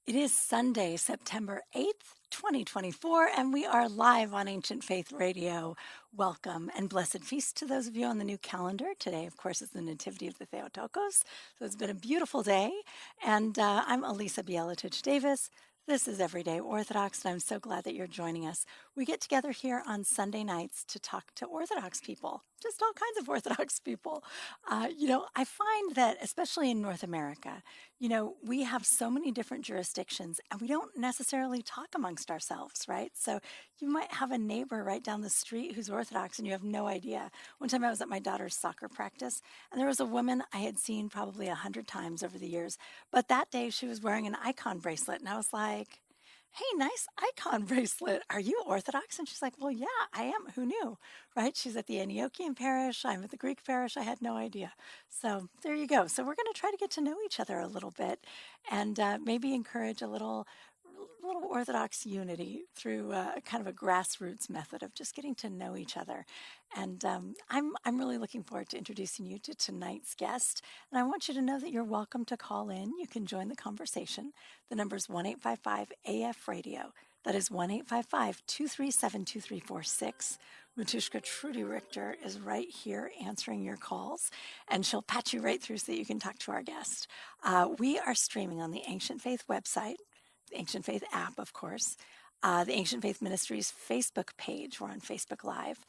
It is Sunday, September 8th, 2024, and we are live on Ancient Faith Radio. Welcome and blessed feast to those of you on the new calendar. Today, of course, is the Nativity of the Theotokos, so it's been a beautiful day. And I'm Elisa Bielatich Davis. This is Everyday Orthodox, and I'm so glad that you're joining us. We get together here on Sunday nights to talk to Orthodox people, just all kinds of Orthodox people. I find that, especially in North America, we have so many different jurisdictions and we don't necessarily talk amongst ourselves, right? So you might have a neighbor right down the street who's Orthodox and you have no idea. One time I was at my daughter's soccer practice and there was a woman I had seen probably 100 times over the years, but that day she was wearing an icon bracelet and I was like, hey, nice icon bracelet. Are you Orthodox? And she's like, well, yeah, I am. Who knew? Right? She's at the Antiochian parish. I'm at the Greek parish. I had no idea. So there you go. So we're going to try to get to know each other a little bit and maybe encourage a little Orthodox unity through kind of a grassroots method of just getting to know each other. And I'm really looking forward to introducing you to tonight's guest. And I want you to know that you're welcome to call in. You can join the conversation. The number is 1-855-AF Radio. That is 1-855-237-2346. Matushka Trudy Richter is right here answering your calls, and she'll patch you right through so that you can talk to our guest. We are streaming on the Ancient Faith website, the Ancient Faith app, of course, the Ancient Faith Ministries Facebook page. We're on Facebook Live.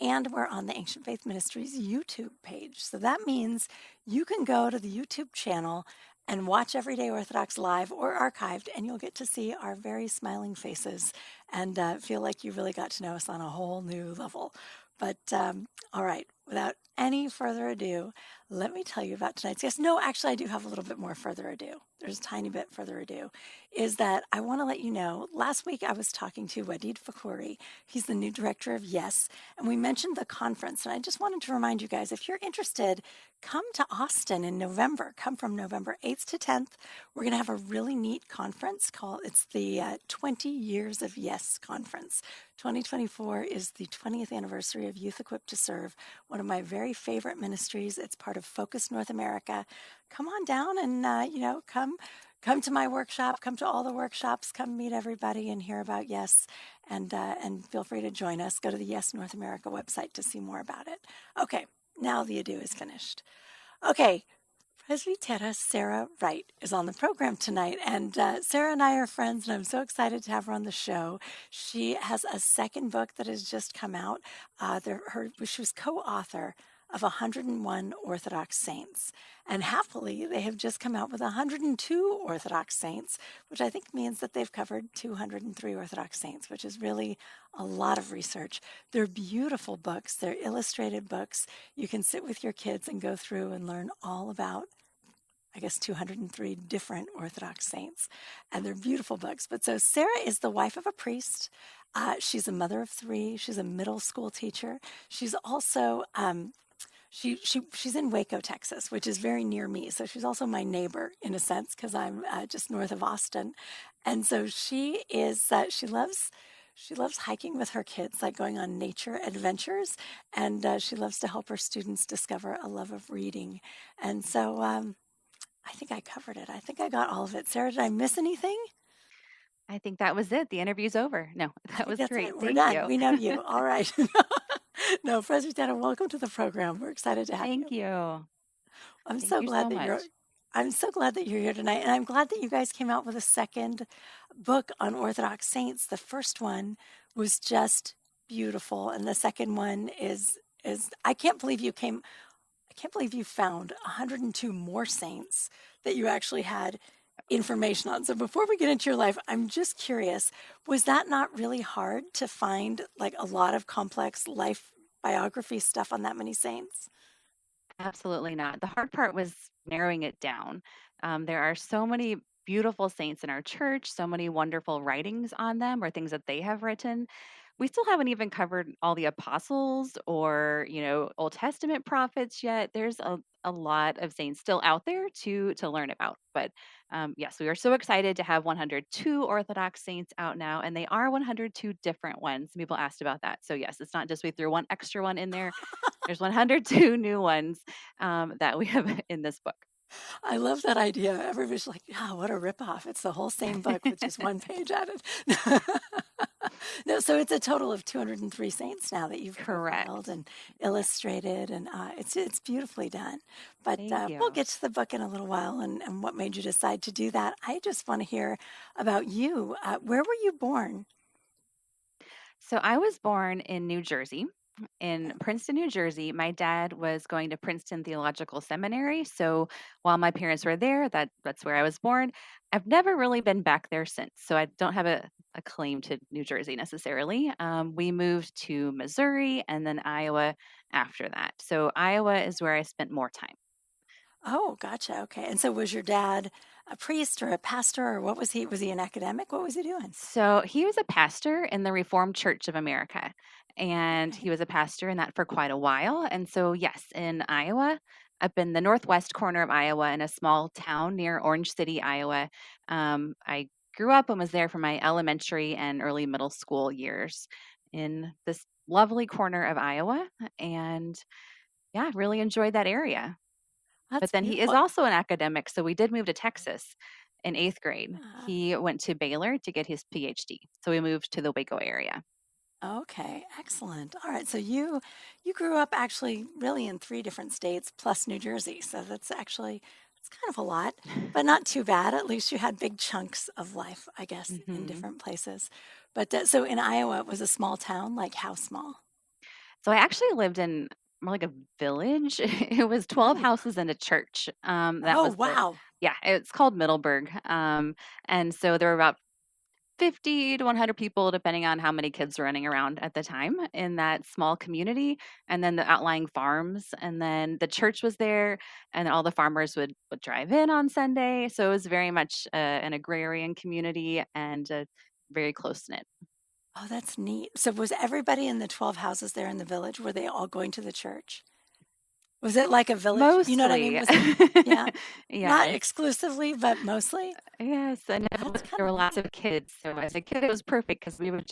And we're on the Ancient Faith Ministries YouTube page. So that means you can go to the YouTube channel and watch Everyday Orthodox live or archived, and you'll get to see our very smiling faces and feel like you really got to know us on a whole new level. But all right, without any further ado, let me tell you about tonight's guest. No, actually, I do have a little bit more further ado. There's a tiny bit further ado. Is that I want to let you know, last week I was talking to Wadid Fakouri. He's the new director of Yes, and we mentioned the conference. And I just wanted to remind you guys, if you're interested, come to Austin in November. Come from November 8th to 10th. We're going to have a really neat conference it's the 20 Years of Yes Conference. 2024 is the 20th anniversary of Youth Equipped to Serve, one of my very favorite ministries. It's part of Focus North America. Come on down and, come to my workshop, come to all the workshops, come meet everybody and hear about Yes, and feel free to join us. Go to the Yes North America website to see more about it. Okay, now the ado is finished. Okay, Presbytera Sarah Wright is on the program tonight, and Sarah and I are friends, and I'm so excited to have her on the show. She has a second book that has just come out. She was co-author of 101 Orthodox Saints, and happily, they have just come out with 102 Orthodox Saints, which I think means that they've covered 203 Orthodox Saints, which is really a lot of research. They're beautiful books. They're illustrated books. You can sit with your kids and go through and learn all about 203 different Orthodox saints, and they're beautiful books. But so Sarah is the wife of a priest. She's a mother of three. She's a middle school teacher. She's also she's in Waco, Texas, which is very near me. So she's also my neighbor in a sense because I'm just north of Austin, and so she loves hiking with her kids, like going on nature adventures, and she loves to help her students discover a love of reading. And so I think I covered it. I think I got all of it. Sarah, did I miss anything? I think that was it. The interview's over. No, I that think was that's great. it. We're Thank done. you. We know you. All right. No, Presbyterian, welcome to the program. We're excited to have you. Thank you. I'm Thank so you glad so that you're much. I'm so glad that you're here tonight. And I'm glad that you guys came out with a second book on Orthodox saints. The first one was just beautiful. And the second one is I can't believe you found 102 more saints that you actually had information on. So before we get into your life, I'm just curious, was that not really hard to find like a lot of complex life biography stuff on that many saints? Absolutely not. The hard part was narrowing it down. There are so many beautiful saints in our church, so many wonderful writings on them or things that they have written. We still haven't even covered all the apostles or, Old Testament prophets yet. There's a lot of saints still out there to learn about. But yes, we are so excited to have 102 Orthodox saints out now, and they are 102 different ones. People asked about that. So yes, it's not just we threw one extra one in there. There's 102 new ones that we have in this book. I love that idea. Everybody's like, "Ah, what a ripoff. It's the whole same book with just one page added." No, so it's a total of 203 saints now that you've profiled Correct. and Yeah. illustrated, and it's beautifully done. But Thank we'll you. get to the book in a little while and what made you decide to do that. I just want to hear about you. Where were you born? So I was born in New Jersey, in Okay. Princeton, New Jersey. My dad was going to Princeton Theological Seminary. So while my parents were there, that's where I was born. I've never really been back there since. So I don't have a claim to New Jersey necessarily. We moved to Missouri and then Iowa after that. So Iowa is where I spent more time. Oh, gotcha. Okay. And so was your dad a priest or a pastor or what was he? Was he an academic? What was he doing? So he was a pastor in the Reformed Church of America, and Okay. he was a pastor in that for quite a while. And so, yes, in Iowa, up in the northwest corner of Iowa, in a small town near Orange City, Iowa, I grew up and was there for my elementary and early middle school years in this lovely corner of Iowa. And yeah, really enjoyed that area. But That's then he is beautiful. also an academic, so we did move to Texas in 8th grade. Uh, He went to Baylor to get his PhD, so we moved to the Waco area. okay, excellent. All right, so you grew up actually really in three different states plus New Jersey. So that's actually it's kind of a lot, but not too bad. At least you had big chunks of life, I guess, in Mhm. different places. But so in Iowa, it was a small town. Like how small? So I actually lived in more like a village. It was 12 Oh, houses and a church. That oh was the wow. yeah, it's called Middleburg. And so there were about 50 to 100 people, depending on how many kids were running around at the time in that small community, and then the outlying farms, and then the church was there, and all the farmers would drive in on Sunday. So it was very much an agrarian community and very close knit. Oh, that's neat. So was everybody in the 12 houses there in the village, were they all going to the church? Was it like a village? You know what I mean? Mostly, Was it, yeah, yeah, not it's exclusively, but mostly? yes, I know That's kind there of were lots neat. of kids. So as a kid, it was perfect because we would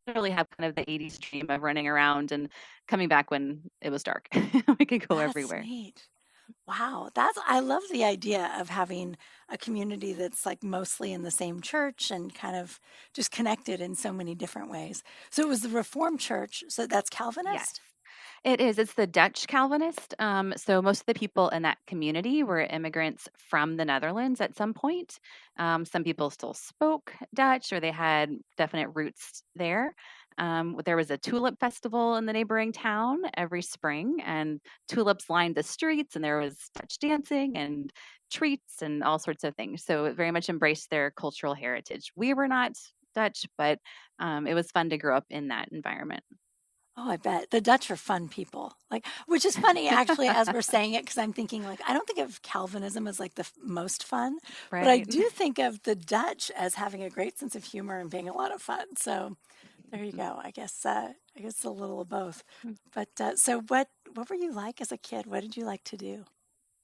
literally have kind of the 80s dream of running around and coming back when it was dark. We could go That's everywhere. neat. Wow, I love the idea of having a community that's like mostly in the same church and kind of just connected in so many different ways. So it was the Reformed Church, so that's Yes. Calvinist? It is. It's the Dutch Calvinist. So most of the people in that community were immigrants from the Netherlands at some point. Some people still spoke Dutch or they had definite roots there. There was a tulip festival in the neighboring town every spring, and tulips lined the streets, and there was Dutch dancing and treats and all sorts of things. So it very much embraced their cultural heritage. We were not Dutch, but it was fun to grow up in that environment. Oh, I bet. The Dutch are fun people. Like, which is funny actually as we're saying it, because I'm thinking like I don't think of Calvinism as like the most fun, but I Right. do think of the Dutch as having a great sense of humor and being a lot of fun. So there you go. I guess a little of both. But so what were you like as a kid? What did you like to do?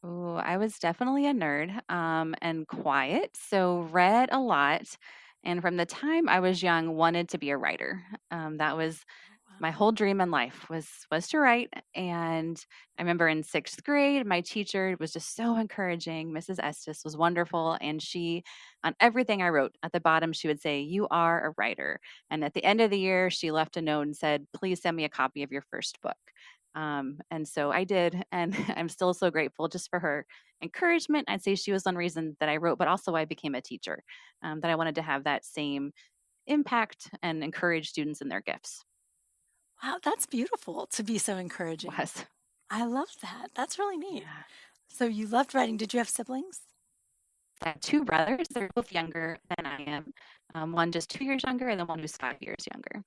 Oh, I was definitely a nerd, and quiet, so read a lot. And from the time I was young, wanted to be a writer. That was Oh, wow. my whole dream in life was to write. And I remember in 6th grade, my teacher was just so encouraging. Mrs. Estes was wonderful, and she, on everything I wrote, at the bottom she would say, "You are a writer." And at the end of the year, she left a note and said, "Please send me a copy of your first book." And so I did, and I'm still so grateful just for her encouragement. I'd say she was one reason that I wrote, but also I became a teacher. That I wanted to have that same impact and encourage students in their gifts. Wow, that's beautiful to be so encouraging. Was I love that. That's really neat. yeah. So you loved writing. Did you have siblings? I have two brothers. They're both younger than I am. One just 2 years younger, and the one who's 5 years younger.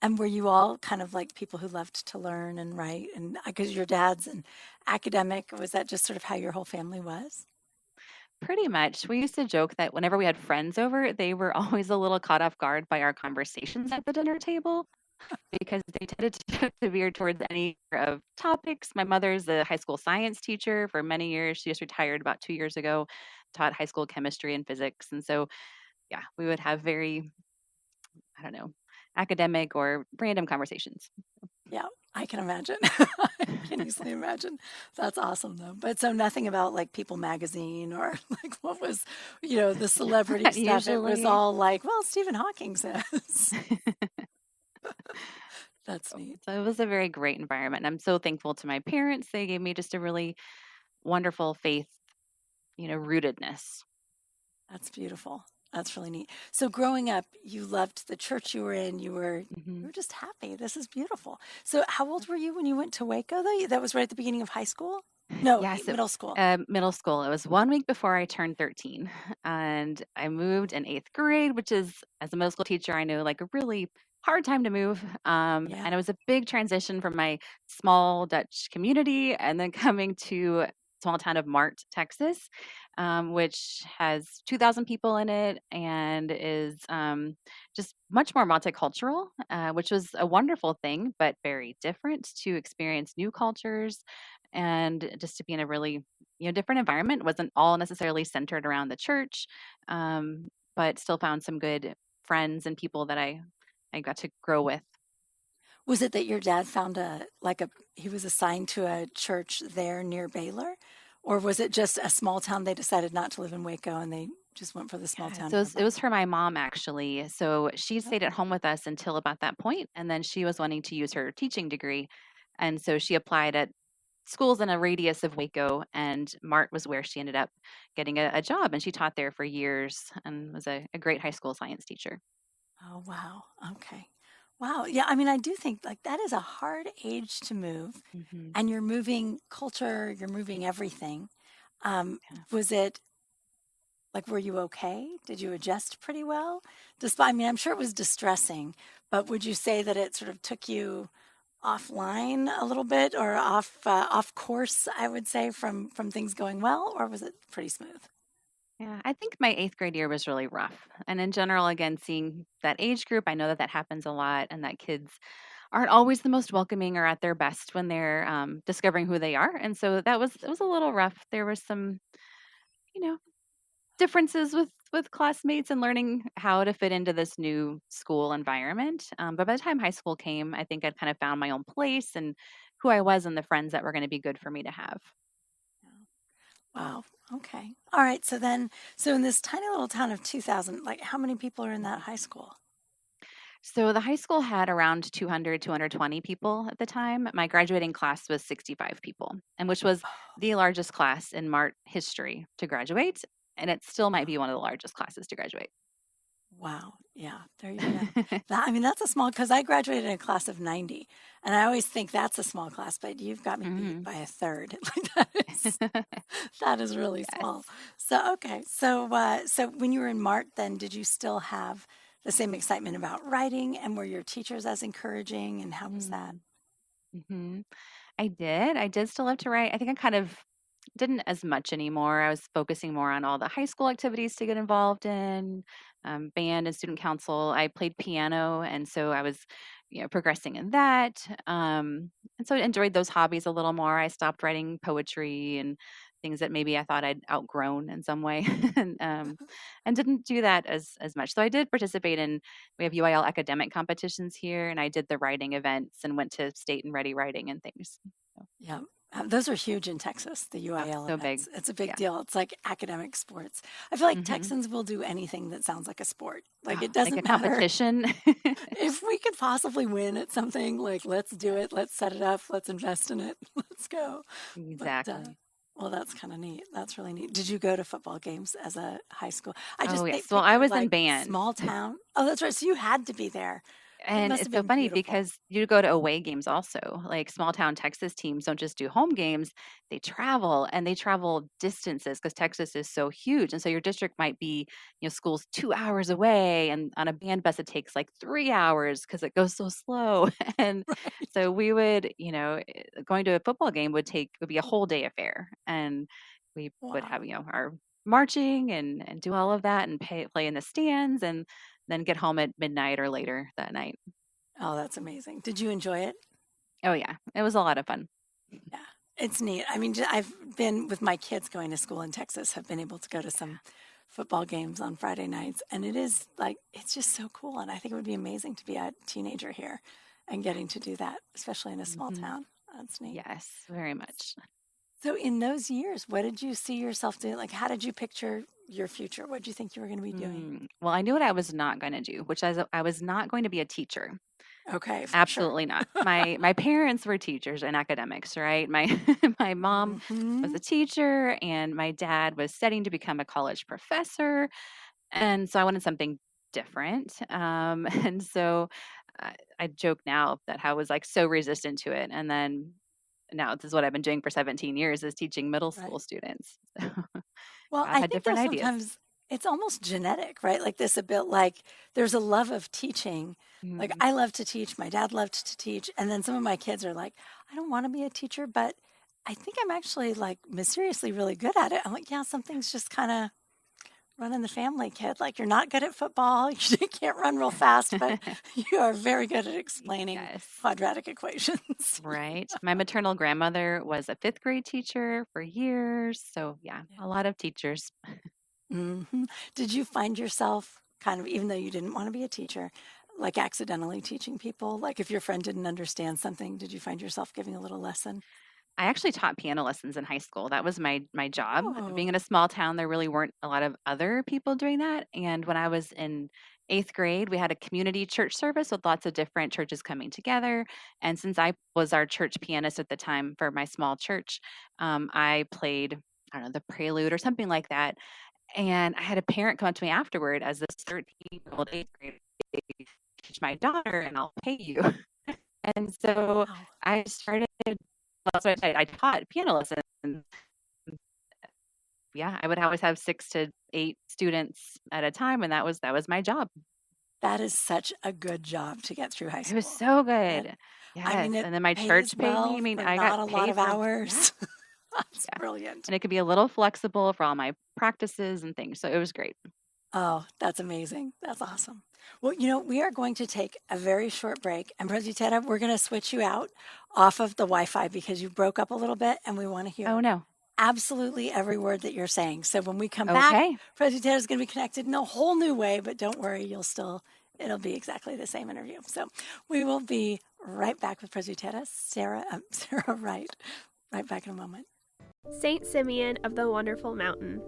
And were you all kind of like people who loved to learn and write? And because your dad's an academic, was that just sort of how your whole family was? Pretty much. We used to joke that whenever we had friends over, they were always a little caught off guard by our conversations at the dinner table because they tended to veer towards any of topics. My mother's a high school science teacher for many years. She just retired about 2 years ago, taught high school chemistry and physics. And so, yeah, we would have very, I don't know, academic or random conversations. Yeah. I can imagine. I can easily imagine. That's awesome though. But so nothing about like People magazine or like what was, the celebrity stuff. It was Usually. all like, well, Stephen Hawking says. That's neat. So it was a very great environment. And I'm so thankful to my parents. They gave me just a really wonderful faith, rootedness. That's beautiful. That's really neat. So growing up, you loved the church you were in. You Hmm. were just happy. This is beautiful. So how old were you when you went to Waco though? That was right at the beginning of high school? No, Yes, middle school. middle school. It was 1 week before I turned 13, and I moved in 8th grade, which is, as a middle school teacher, I know like a really hard time to move. Yeah. And it was a big transition from my small Dutch community, and then coming to small town of Mart, Texas, which has 2,000 people in it and is just much more multicultural, which was a wonderful thing, but very different to experience new cultures and just to be in a really different environment. It wasn't all necessarily centered around the church, um, but still found some good friends and people that I got to grow with. Was it that your dad found he was assigned to a church there near Baylor? Or was it just a small town they decided not to live in Waco and they just went for the small Yeah, town so it nearby? was for my mom actually. So she stayed at Okay. home with us until about that point, and then she was wanting to use her teaching degree, and so she applied at schools in a radius of Waco, and Mart was where she ended up getting a job, and she taught there for years and was a great high school science teacher. Oh, wow. Okay. Wow. Yeah, I mean, I do think like that is a hard age to move Hmm. and you're moving culture, you're moving everything. Um, Yeah. was it like, were you okay? Did you adjust pretty well? Despite, I mean, I'm sure it was distressing, but would you say that it sort of took you offline a little bit or off course, I would say, from things going well, or was it pretty smooth? Yeah, I think my 8th grade year was really rough. And in general, again, seeing that age group, I know that that happens a lot and that kids aren't always the most welcoming or at their best when they're discovering who they are. And so it was a little rough. There was some, you know, differences with classmates and learning how to fit into this new school environment. But by the time high school came, I think I'd kind of found my own place and who I was and the friends that were going to be good for me to have. Wow. Okay. All right. So in this tiny little town of 2000, like how many people are in that Mhm. high school? So the high school had around 200, 220 people at the time. My graduating class was 65 people, and which was the largest class in Mart history to graduate. And it still might Wow. be one of the largest classes to graduate. Wow. Yeah. There you go. I mean, that's a small, because I graduated in a class of 90, and I always think that's a small class, but you've got me beat Hmm. by a third. Like that is really small. Yes. So, okay. So when you were in Mart, then did you still have the same excitement about writing, and were your teachers as encouraging, and how was that? Mm-hmm. I did. I did still love to write. I think I kind of didn't as much anymore. I was focusing more on all the high school activities to get involved in, band and student council. I played piano, and so I was, progressing in that. And so I enjoyed those hobbies a little more. I stopped writing poetry and things that maybe I thought I'd outgrown in some way, and didn't do that as much. So I did participate in. We have UIL academic competitions here, and I did the writing events and went to state and ready writing and things. So, Yeah. Those are huge in Texas, the oh, UIL so big. events. It's a big Yeah. deal. It's like academic sports. I feel like Hmm. Texans will do anything that sounds like a sport. Like Oh, it like a doesn't matter competition. if we could possibly win at something, like let's do Yes, it. Let's set it up. Let's invest in it. Let's go. But exactly. well, that's kind of neat. That's really neat. Did you go to football games as a high school? I Oh, just yes. Well, I picture was in like band. small town. Oh, that's right. So you had to be there. It And must it's have so been funny beautiful. because you go to away games also. Like small town Texas teams don't just do home games, they travel and they travel distances because Texas is so huge. And so your district might be, school's 2 hours away. And on a band bus, it takes like 3 hours because it goes so slow. And Right. so we would, going to a football game would be a whole day affair. And we would have, Wow. our marching and do all of that and play in the stands and then get home at midnight or later that night. Oh, that's amazing. Did you enjoy it? Oh, yeah. It was a lot of fun. Yeah, it's neat. I mean, I've been with my kids going to school in Texas, have been able to go to some football games on Friday nights, and it is like, it's just so cool. And I think it would be amazing to be a teenager here and getting to do that, especially in a small Mhm. town. That's neat. Yes, very much. So in those years, what did you see yourself doing? Like, how did you picture your future? What did you think you were going to be doing? Well, I knew what I was not going to do, which is I was not going to be a teacher. Okay, for sure. Absolutely not. My parents were teachers and academics, right? My my mom was Hmm. a teacher and my dad was studying to become a college professor, and so I wanted something different. And so I joke now that I was like so resistant to it, and then now this is what I've been doing for 17 years is teaching middle school Right. students. Well, God I had think though different ideas. sometimes it's almost genetic, right? Like this a bit like there's a love of teaching. Like Mm, I love to teach, my dad loved to teach, and then some of my kids are like, I don't want to be a teacher, but I think I'm actually like mysteriously really good at it. I'm like, yeah, something's just kind of running the family, kid. Like you're not good at football, you can't run real fast, but you are very good at explaining yes. quadratic equations. Right. My maternal grandmother was a fifth grade teacher for years. So, yeah, Yeah. a lot of teachers. Did you find yourself kind of, even though you didn't want to be a teacher, like accidentally teaching people? Like if your friend didn't understand something, did you find yourself giving a little lesson? I actually taught piano lessons in high school. That was my job. Being in Oh, a small town, there really weren't a lot of other people doing that. And when I was in eighth grade, we had a community church service with lots of different churches coming together. And since I was our church pianist at the time for my small church, I played, I don't know, the prelude or something like that. And I had a parent come up to me afterward as this 13-year-old eighth grader, teach my daughter and I'll pay you. And so wow. I started, well, that's what I said. I taught piano lessons. Yeah, I would always have 6 to 8 students at a time, and that was my job. That is such a good job to get through high It was school. so That, good. I Yes, mean, it and then my pays church paid me. well I mean, for I got not a lot paid of for yeah, hours. That's yeah, brilliant. and it could be a little flexible for all my practices and things, so it was great. Oh, that's amazing. That's awesome. Well, we are going to take a very short break. And Presbytera, we're going to switch you out off of the Wi Fi because you broke up a little bit and we want to Oh, hear no. absolutely every word that you're saying. So when we come back, Okay. Presbytera is going to be connected in a whole new way, but don't worry, it'll be exactly the same interview. So we will be right back with Presbytera Sarah Wright, right back in a moment. Saint Simeon of the Wonderful Mountain.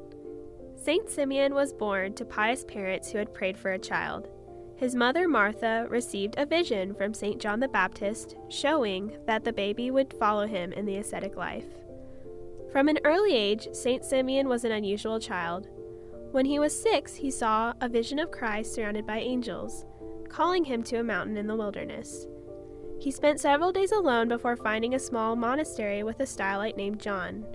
Saint Simeon was born to pious parents who had prayed for a child. His mother Martha received a vision from Saint John the Baptist showing that the baby would follow him in the ascetic life. From an early age, Saint Simeon was an unusual child. When he was 6, he saw a vision of Christ surrounded by angels, calling him to a mountain in the wilderness. He spent several days alone before finding a small monastery with a stylite named John.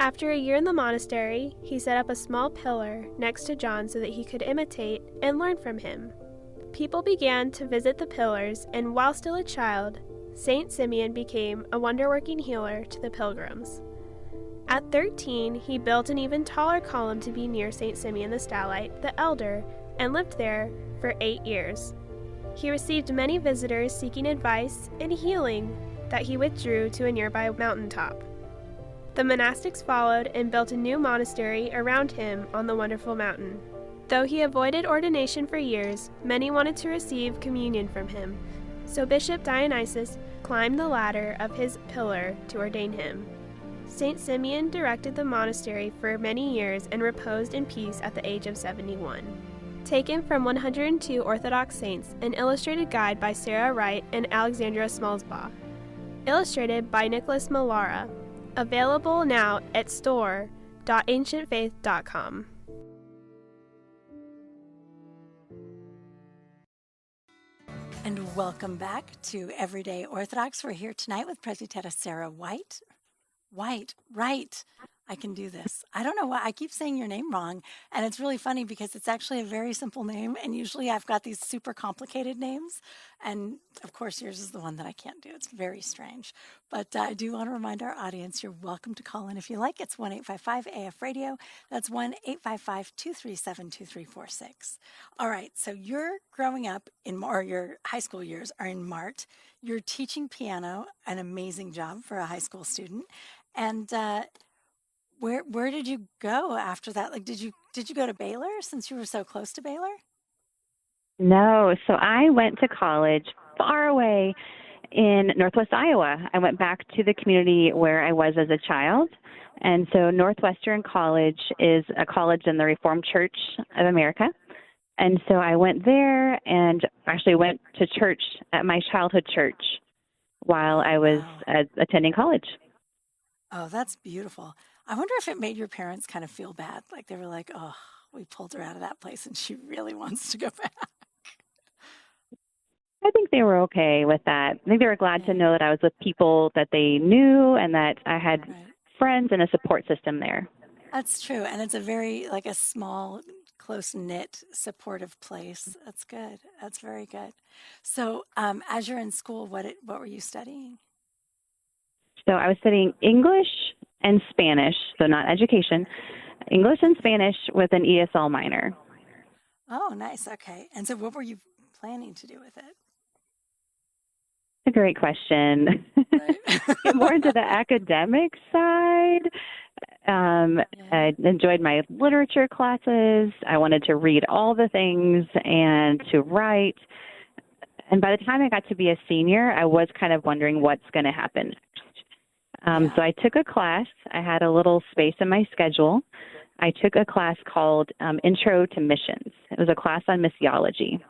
After a year in the monastery, he set up a small pillar next to John so that he could imitate and learn from him. People began to visit the pillars, and while still a child, Saint Simeon became a wonder-working healer to the pilgrims. At 13, he built an even taller column to be near Saint Simeon the Stylite, the elder, and lived there for 8 years. He received many visitors seeking advice and healing that he withdrew to a nearby mountaintop. The monastics followed and built a new monastery around him on the wonderful mountain. Though he avoided ordination for years, many wanted to receive communion from him, so Bishop Dionysius climbed the ladder of his pillar to ordain him. Saint Simeon directed the monastery for many years and reposed in peace at the age of 71. Taken from 102 Orthodox Saints, an illustrated guide by Sarah Wright and Alexandra Smallsbaugh. Illustrated by Nicholas Millara. Available now at store.ancientfaith.com. And welcome back to Everyday Orthodox. We're here tonight with Presbytera Sarah White. Right. I can do this. I don't know why I keep saying your name wrong. And it's really funny because it's actually a very simple name. And usually I've got these super complicated names. And of course, yours is the one that I can't do. It's very strange. But I do want to remind our audience you're welcome to call in if you like. It's 1-855-AF Radio. That's 1-855-237-2346. All right. So you're growing up or your high school years are in Mart. You're teaching piano, an amazing job for a high school student. And where did you go after that? Like, did you go to Baylor since you were so close to Baylor? No, so I went to college far away in Northwest Iowa. I went back to the community where I was as a child. And so Northwestern College is a college in the Reformed Church of America. And so I went there and actually went to church at my childhood church while I was attending college. Oh, that's beautiful. I wonder if it made your parents kind of feel bad. Like they were like, oh, we pulled her out of that place and she really wants to go back. I think they were okay with that. I think they were glad to know that I was with people that they knew and that I had friends and a support system there. That's true. And it's a very, like a small, close-knit, supportive place. That's good. That's very good. So as you're in school, what were you studying? So I was studying English and Spanish, so not education, English and Spanish with an ESL minor. Oh, nice. Okay. And so what were you planning to do with it? A great question. Right. More into the academic side. I enjoyed my literature classes. I wanted to read all the things and to write. And by the time I got to be a senior, I was kind of wondering what's going to happen next. So I took a class. I had a little space in my schedule. I took a class called Intro to Missions. It was a class on missiology.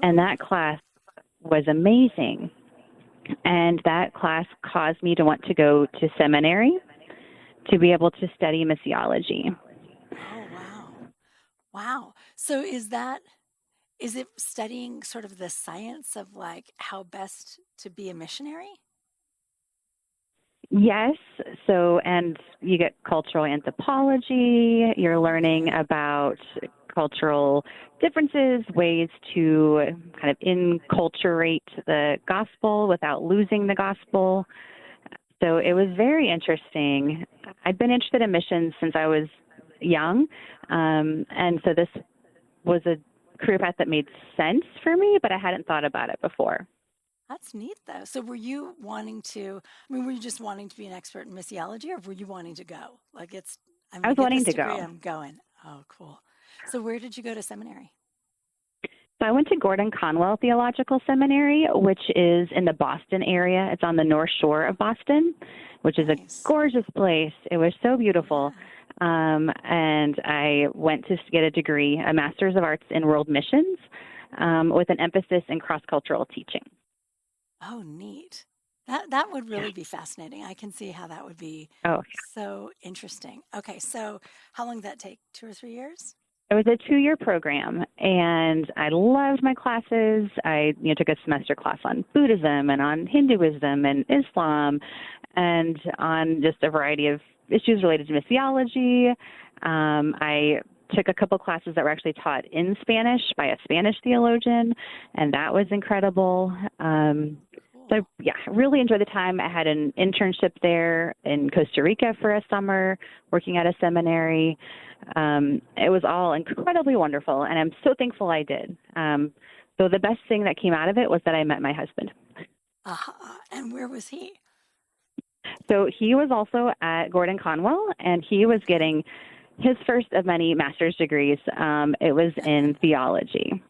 And that class was amazing. And that class caused me to want to go to seminary to be able to study missiology. Oh, wow. Wow. So is it studying sort of the science of like how best to be a missionary? Yes. So, and you get cultural anthropology. You're learning about cultural differences, ways to kind of enculturate the gospel without losing the gospel. So it was very interesting. I'd been interested in missions since I was young. And so this was a career path that made sense for me, but I hadn't thought about it before. That's neat, though. So were you just wanting to be an expert in missiology, or were you wanting to go? Like I was wanting to go. I'm going. Oh, cool. So where did you go to seminary? So I went to Gordon Conwell Theological Seminary, which is in the Boston area. It's on the North Shore of Boston, which is a gorgeous place. It was so beautiful. And I went to get a degree, a Master's of Arts in World Missions, with an emphasis in cross-cultural teaching. Oh, neat. That would really be fascinating. I can see how that would be so interesting. Okay, so how long did that take? 2 or 3 years? It was a 2-year program, and I loved my classes. I took a semester class on Buddhism and on Hinduism and Islam and on just a variety of issues related to missiology. I took a couple classes that were actually taught in Spanish by a Spanish theologian, and that was incredible. So, I really enjoyed the time. I had an internship there in Costa Rica for a summer, working at a seminary. It was all incredibly wonderful, and I'm so thankful I did. So the best thing that came out of it was that I met my husband. And where was he? So he was also at Gordon Conwell, and he was getting his first of many master's degrees. It was in theology.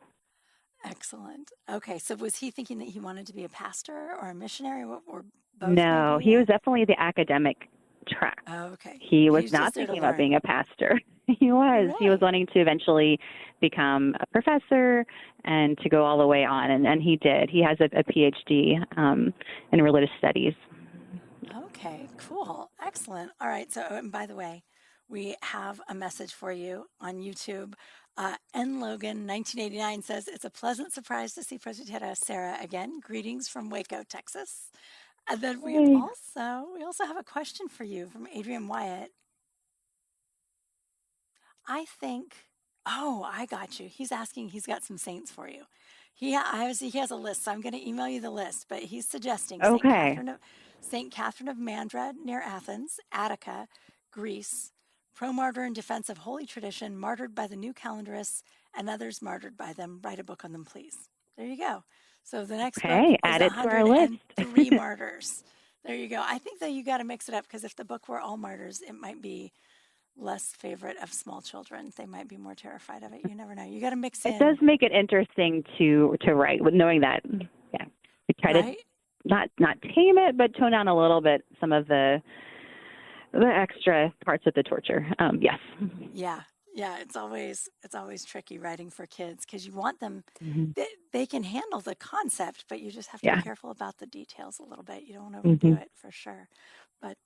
Excellent. Okay, so was he thinking that he wanted to be a pastor or a missionary, or both? No, maybe? He was definitely the academic track. Oh, okay. He was not thinking about being a pastor. He was. Really? He was wanting to eventually become a professor and to go all the way on, and he did. He has a PhD in religious studies. Okay, cool. Excellent. All right, so, and by the way, we have a message for you on YouTube. N. Logan, 1989, says, it's a pleasant surprise to see Presbytera Sarah again. Greetings from Waco, Texas. And then we also have a question for you from Adrian Wyatt. I got you. He's asking, he's got some saints for you. He has a list, so I'm going to email you the list, but he's suggesting St. Catherine of Mandra near Athens, Attica, Greece, pro-martyr in defense of holy tradition, martyred by the new calendarists, and others martyred by them. Write a book on them, please. There you go. So the next book is add it to our list. 103 martyrs. There you go. I think, though, you got to mix it up, because if the book were all martyrs, it might be less favorite of small children. They might be more terrified of it. You never know. You got to mix in. It does make it interesting to write with knowing that. Yeah. We try to Right? not tame it, but tone down a little bit some of the extra parts of the torture. Yes. Yeah. Yeah, it's always tricky writing for kids because you want them Hmm. they can handle the concept, but you just have to be Yeah. careful about the details a little bit. You don't want to overdo Hmm. it for sure. But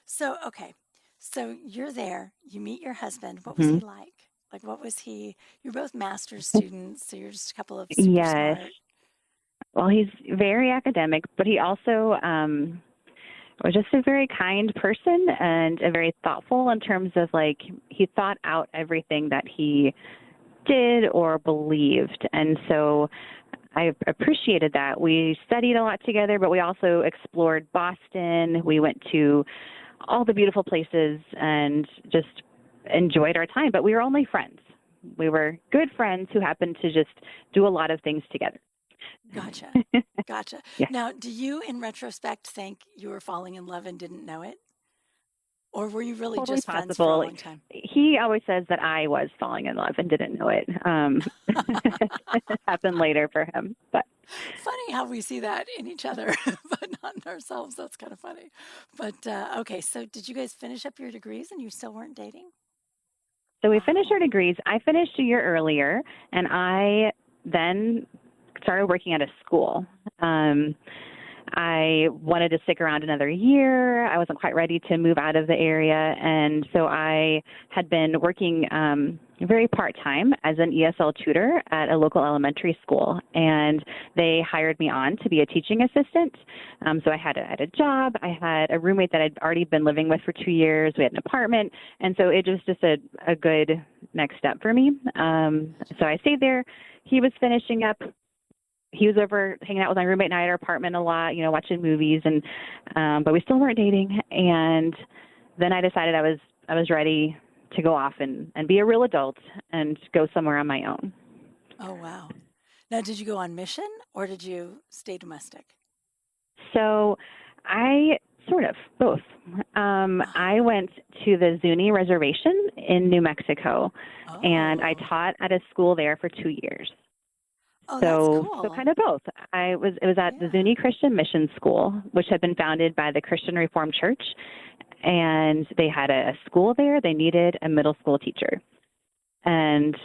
so okay. So you're there, you meet your husband. What was he Hmm. like? Like what was he you're both master's students, so you're just a couple of super Yes. smart. Well, he's very academic, but he also was just a very kind person and a very thoughtful in terms of like he thought out everything that he did or believed. And so I appreciated that. We studied a lot together, but we also explored Boston. We went to all the beautiful places and just enjoyed our time. But we were only friends. We were good friends who happened to just do a lot of things together. Gotcha. Gotcha. Yeah. Now, do you in retrospect think you were falling in love and didn't know it? Or were you really Totally just friends for a possible. long time? He always says that I was falling in love and didn't know it. It happened later for him, but Funny how we see that in each other, but not in ourselves. That's kind of funny. But okay, so did you guys finish up your degrees and you still weren't dating? so we finished Wow. our degrees. I finished a year earlier, and I then started working at a school. I wanted to stick around another year. I wasn't quite ready to move out of the area. And so I had been working very part-time as an ESL tutor at a local elementary school. And they hired me on to be a teaching assistant. So I had a job. I had a roommate that I'd already been living with for 2 years. We had an apartment. And so it was just a good next step for me. So I stayed there. He was finishing up. He was over hanging out with my roommate and I at our apartment a lot, watching movies, and but we still weren't dating. And then I decided I was ready to go off and be a real adult and go somewhere on my own. Oh, wow. Now, did you go on mission or did you stay domestic? So I sort of both. I went to the Zuni Reservation in New Mexico, and I Oh, taught at a school there for 2 years. oh, that's So cool. kind of both. It was at the Yeah. Zuni Christian Mission School, which had been founded by the Christian Reformed Church, and they had a school there. They needed a middle school teacher, and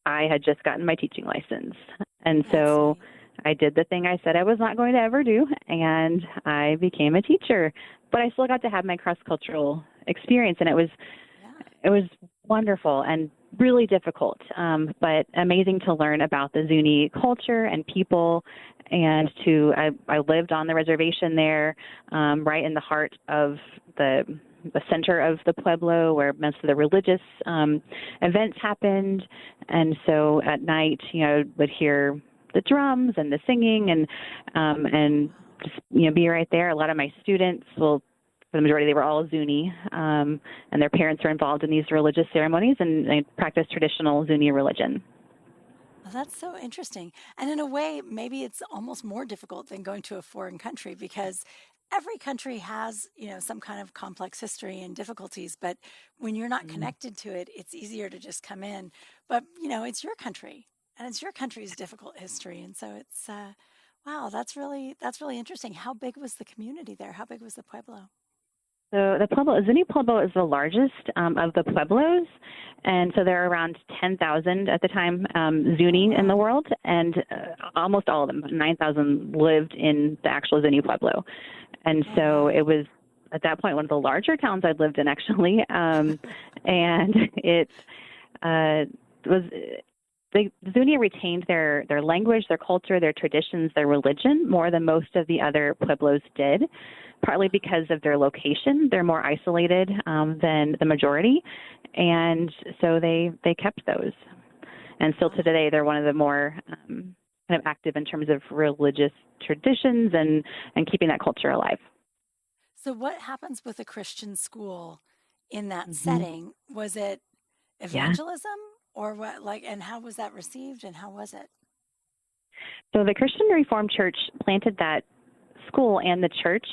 I had just gotten my teaching license, and That's so neat. I did the thing I said I was not going to ever do, and I became a teacher. But I still got to have my cross-cultural experience, and Yeah. it was wonderful and really difficult, but amazing to learn about the Zuni culture and people. And I lived on the reservation there, right in the heart of the center of the Pueblo, where most of the religious events happened. And so at night, would hear the drums and the singing, and just be right there. A lot of my students will. For the majority, they were all Zuni, and their parents were involved in these religious ceremonies, and they practiced traditional Zuni religion. Well, that's so interesting. And in a way, maybe it's almost more difficult than going to a foreign country because every country has, some kind of complex history and difficulties. But when you're not Mm. connected to it, it's easier to just come in. But, it's your country and it's your country's difficult history. And so it's, wow, that's really interesting. How big was the community there? How big was the Pueblo? So the Zuni Pueblo is the largest of the Pueblos, and so there are around 10,000 at the time Oh, Zuni in the wow. world, and almost all of them, 9,000, lived in the actual Zuni Pueblo. And Oh, so wow. it was, at that point, one of the larger towns I'd lived in, actually, and it was... The Zuni retained their language, their culture, their traditions, their religion more than most of the other Pueblos did, partly because of their location. They're more isolated than the majority, and so they kept those. And still to Wow. today, they're one of the more kind of active in terms of religious traditions and keeping that culture alive. So what happens with a Christian school in that Hmm. setting? Was it Yeah. evangelism or what, and how was that received and how was it? So the Christian Reformed Church planted that school and the church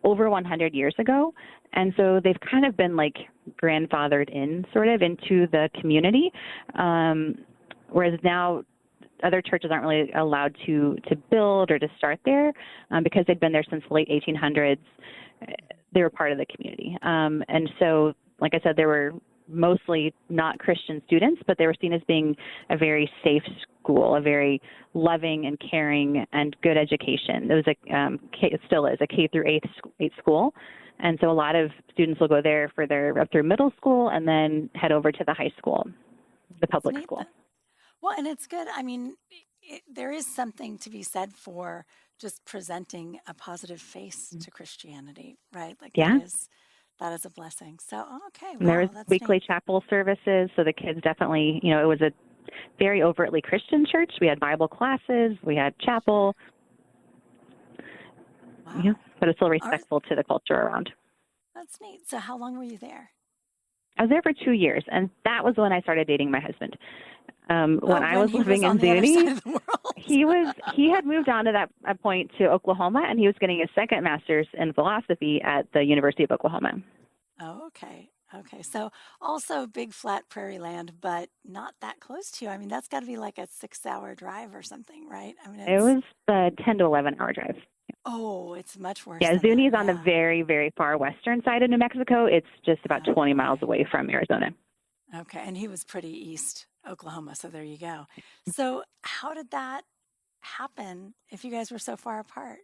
over 100 years ago. And so they've kind of been like grandfathered in sort of into the community. Whereas now other churches aren't really allowed to build or to start there because they'd been there since the late 1800s. They were part of the community. And so, like I said, there were mostly not Christian students, but they were seen as being a very safe school, a very loving and caring and good education. It was it still is a K through 8 school. And so a lot of students will go there for up through middle school and then head over to the high school, the public school. Well, and it's good. I mean, there is something to be said for just presenting a positive face to Christianity, right? Like that is a blessing. So, okay. Wow, there was weekly chapel services. So the kids definitely, it was a very overtly Christian church. We had Bible classes. We had chapel. Wow. Yeah, but it's still respectful to the culture around. That's neat. So how long were you there? I was there for 2 years, and that was when I started dating my husband. When I was living in Zuni, he had moved on to that point to Oklahoma, and he was getting his second master's in philosophy at the University of Oklahoma. Oh, okay. Okay. So also big flat prairie land, but not that close to you. I mean, that's got to be like a 6-hour drive or something, right? I mean, it was a 10 to 11-hour drive. Oh, it's much worse. Yeah, Zuni's on the very, very far western side of New Mexico. It's just about 20 miles away from Arizona. Okay, and he was pretty east Oklahoma, so there you go. So how did that happen if you guys were so far apart?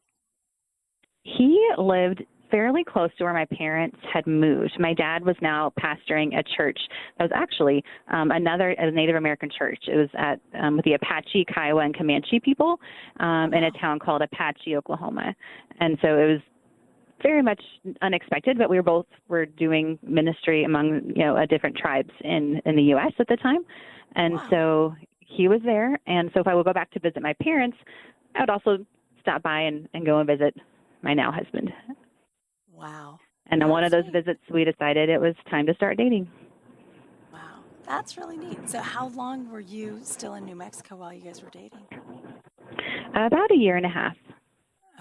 He lived fairly close to where my parents had moved. My dad was now pastoring a church that was actually a Native American church. It was at with the Apache, Kiowa, and Comanche people in a town called Apache, Oklahoma. And so it was very much unexpected, but we were doing ministry among different tribes in the U.S. at the time. And so he was there. And so if I would go back to visit my parents, I would also stop by and go and visit my now husband. Wow. And on one of those visits, we decided it was time to start dating. Wow. That's really neat. So how long were you still in New Mexico while you guys were dating? About 1.5 years.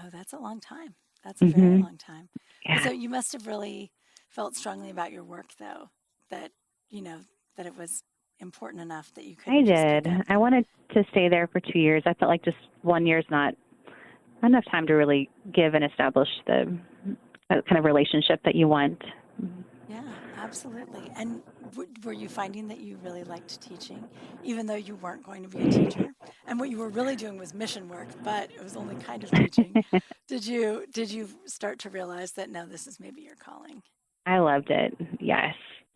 Oh, that's a long time. That's a very long time. Yeah. So you must have really felt strongly about your work, though, that, that it was important enough that you could. I did. I wanted to stay there for 2 years. I felt like just 1 year is not enough time to really give and establish the kind of relationship that you want. Yeah, absolutely. And were you finding that you really liked teaching, even though you weren't going to be a teacher? And what you were really doing was mission work, but it was only kind of teaching. Did you start to realize that, no, this is maybe your calling? I loved it. Yes,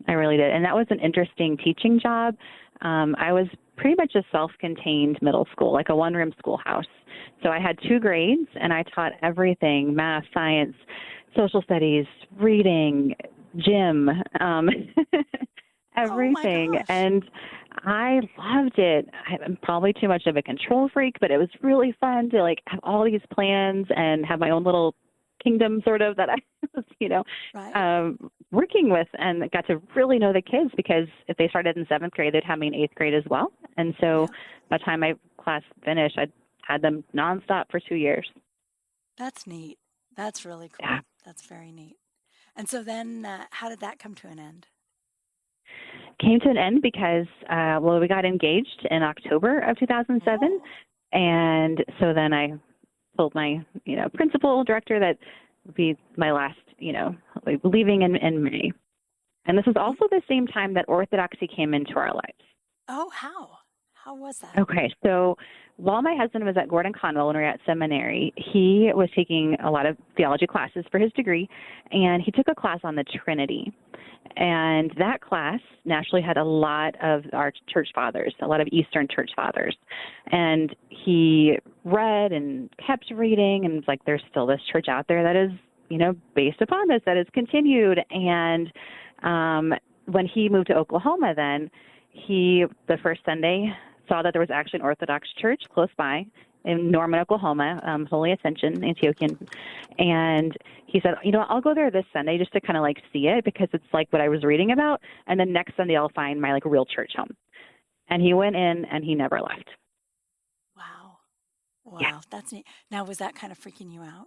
I really did. And that was an interesting teaching job. I was pretty much a self-contained middle school, like a one-room schoolhouse. So I had 2 grades, and I taught everything: math, science, social studies, reading, gym, everything. Oh, and I loved it. I'm probably too much of a control freak, but it was really fun to have all these plans and have my own little kingdom sort of that I was, working with, and got to really know the kids, because if they started in 7th grade, they'd have me in 8th grade as well. And so by the time my class finished, I'd had them nonstop for 2 years. That's neat. That's really cool. Yeah. That's very neat. And so then how did that come to an end? Came to an end because, we got engaged in October of 2007. Oh. And so then I told my, principal director that would be my last, leaving in May. And this was also the same time that Orthodoxy came into our lives. Oh, how? How was that? Okay, so while my husband was at Gordon Conwell when we were at seminary, he was taking a lot of theology classes for his degree, and he took a class on the Trinity. And that class naturally had a lot of our church fathers, a lot of Eastern church fathers. And he read and kept reading, and it's like, there's still this church out there that is, based upon this, that is continued. And when he moved to Oklahoma then, the first Sunday, saw that there was actually an Orthodox church close by in Norman, Oklahoma, Holy Ascension, Antiochian. And he said, I'll go there this Sunday just to kind of see it, because it's like what I was reading about. And then next Sunday I'll find my real church home. And he went in and he never left. Wow. Yeah. That's neat. Now, was that kind of freaking you out?